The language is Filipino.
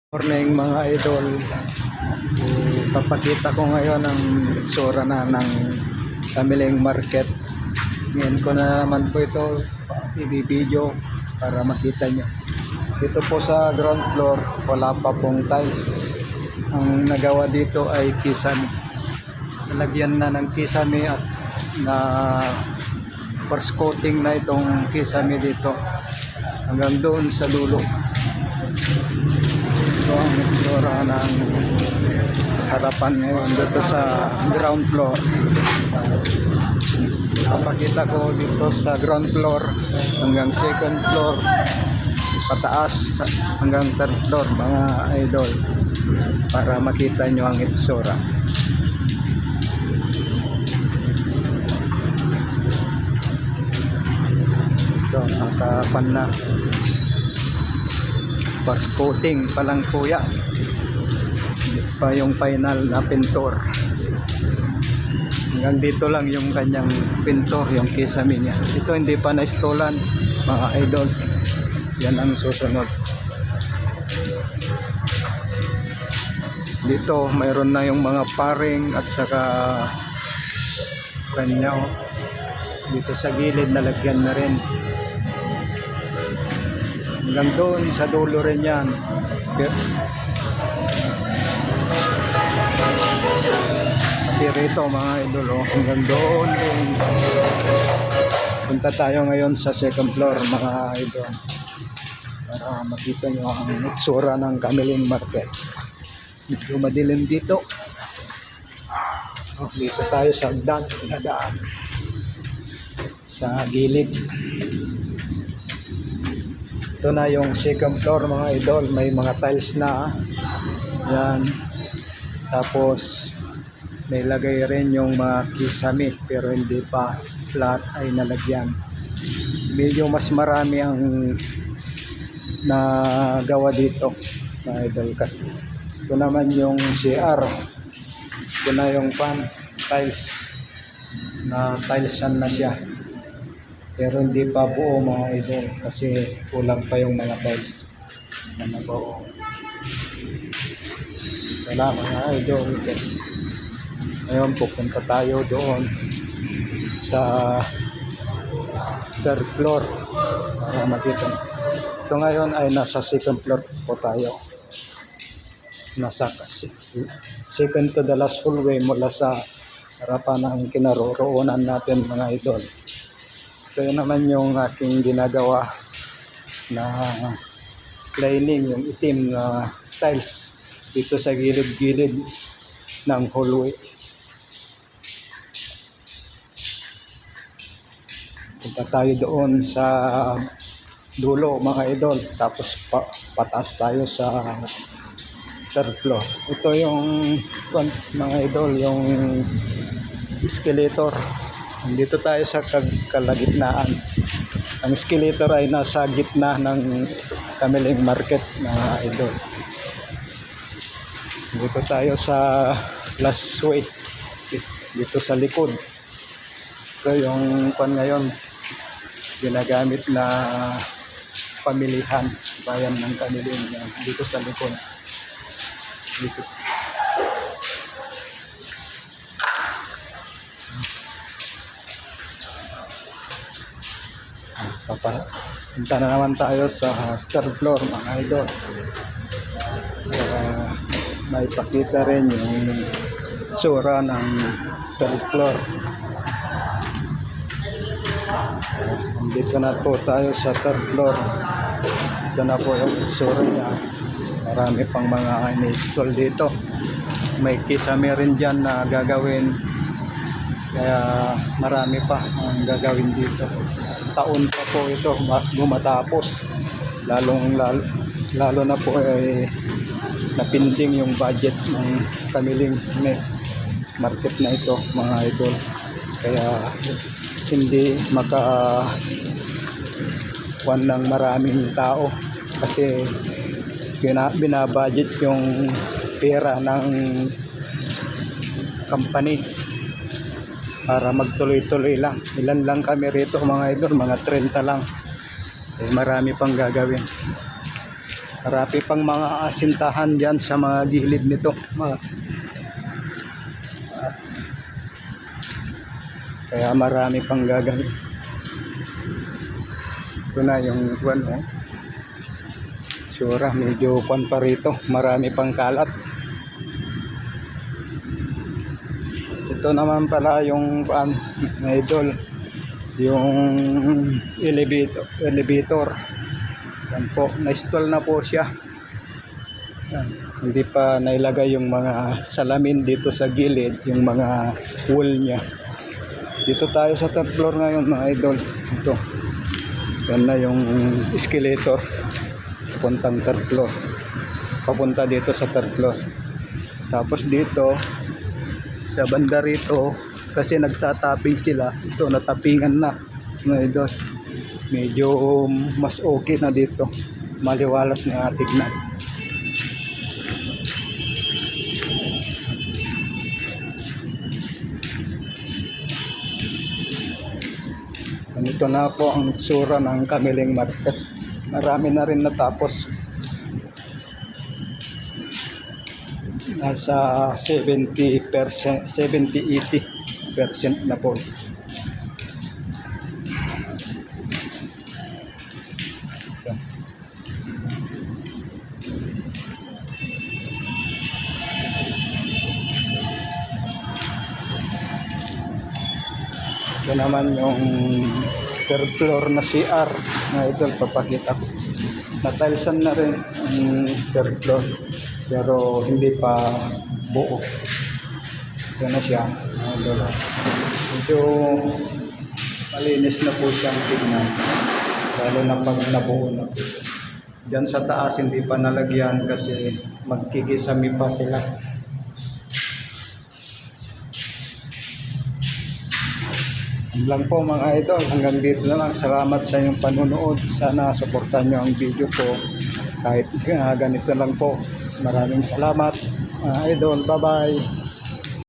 Morning mga idol, papakita ko ngayon ang itsura na ng Kamiling Market. Ngayon ko na naman po ito i-video para makita nyo. Dito po sa ground floor, wala pa pong tiles. Ang nagawa dito ay kisame. Nalagyan na ng kisame at na first coating na itong kisame dito hanggang doon sa dulo. Ito ang itsura ng harapan ngayon dito sa ground floor. Papakita ko dito sa ground floor hanggang second floor, pataas hanggang third floor mga idol, para makita nyo ang itsura. Ito, nakapan na. First coating pa lang po yan, hindi pa yung final na pintor. Hanggang dito lang yung kanyang pintor, yung kisame niya. Ito hindi pa na-installan mga idol, yan ang susunod. Dito mayroon na yung mga paring at saka kanya, dito sa gilid nalagyan na rin. Hanggang doon sa dulo rin yan. Pati rito mga idol, hanggang doon din. Punta tayo ngayon sa second floor mga idol para makita nyo ang itsura ng Kamiling Market. Medyo madilim dito. Dito tayo sa dadaan sa gilid. Ito na yung second floor mga idol, may mga tiles na yan, tapos may lagay rin yung mga kisame pero hindi pa flat, ay nalagyan. Medyo mas marami ang nagawa dito mga idol. Ito naman yung CR, ito na yung pan tiles na tilesan na siya pero hindi pa buo mga idol kasi kulang pa yung mga tiles na nabuo. Wala mga idol. Ngayon pupunta tayo doon sa third floor para makita. Ito ngayon ay nasa second floor po tayo. Nasa second to the last hallway mula sa harapan ng kinaroroonan natin mga idol. Ito naman yung aking ginagawa na lining, yung itim na tiles dito sa gilid-gilid ng hallway. Punta tayo doon sa dulo mga idol, tapos pataas tayo sa third floor. Ito yung mga idol, yung escalator. Dito tayo sa kalagitnaan. Ang escalator ay nasa gitna ng Kamiling Market na idol. Dito tayo sa last way, dito sa likod. Ito yung ngayon ginagamit na pamilihan bayan ng Kamiling, dito sa likod. Dito. Punta na naman tayo sa third floor mga idol para may pakita rin yung tsura ng third floor. Dito na po tayo sa third floor. Ito na po yung tsura niya. Marami pang mga in-install dito. May kisame rin dyan na gagawin, kaya marami pa ang gagawin dito. Taon pa po ito matapos, lalo na po ay napinding yung budget ng Kamiling Market na ito mga idol, kaya hindi makakuan ng maraming tao kasi binabudget yung pera ng company para magtuloy-tuloy lang. Ilan lang kami rito mga idol, mga 30 lang. Marami pang gagawin. Marami pang mga asintahan dyan sa mga gilid nito. Kaya marami pang gagawin. Ito na yung buwan, oh. Sura, medyo kwan pa rito. Marami pang kalat. Ito naman pala yung idol, yung elevator. Yan po, na-install na po siya. Yan. Hindi pa nailagay yung mga salamin dito sa gilid, yung mga wall niya. Dito tayo sa third floor ngayon mga idol. Ito. Yan na yung escalator. Papuntang third floor. Papunta dito sa third floor. Tapos dito sa banda rito, kasi nagtatapping sila, ito natapingan na mga idol. Medyo mas okay na dito, maliwalas na tignan. Ganito na po ang itsura ng Kamiling Market. Marami na rin natapos. Nasa 70%, 70-80% na po. Ito naman yung third floor na CR na idol, papakita ko. Natilsan na rin ang third floor pero hindi pa buo. Ito na siya idol. Medyo malinis na po siyang tignan, lalo na pag nabuo na po. Diyan sa taas hindi pa nalagyan kasi magkikisami pa sila. Lang po mga idol, hanggang dito na lang. Salamat sa inyong panunood. Sana suportahan nyo ang video ko kahit ganito lang po. Maraming salamat mga idol. Bye bye.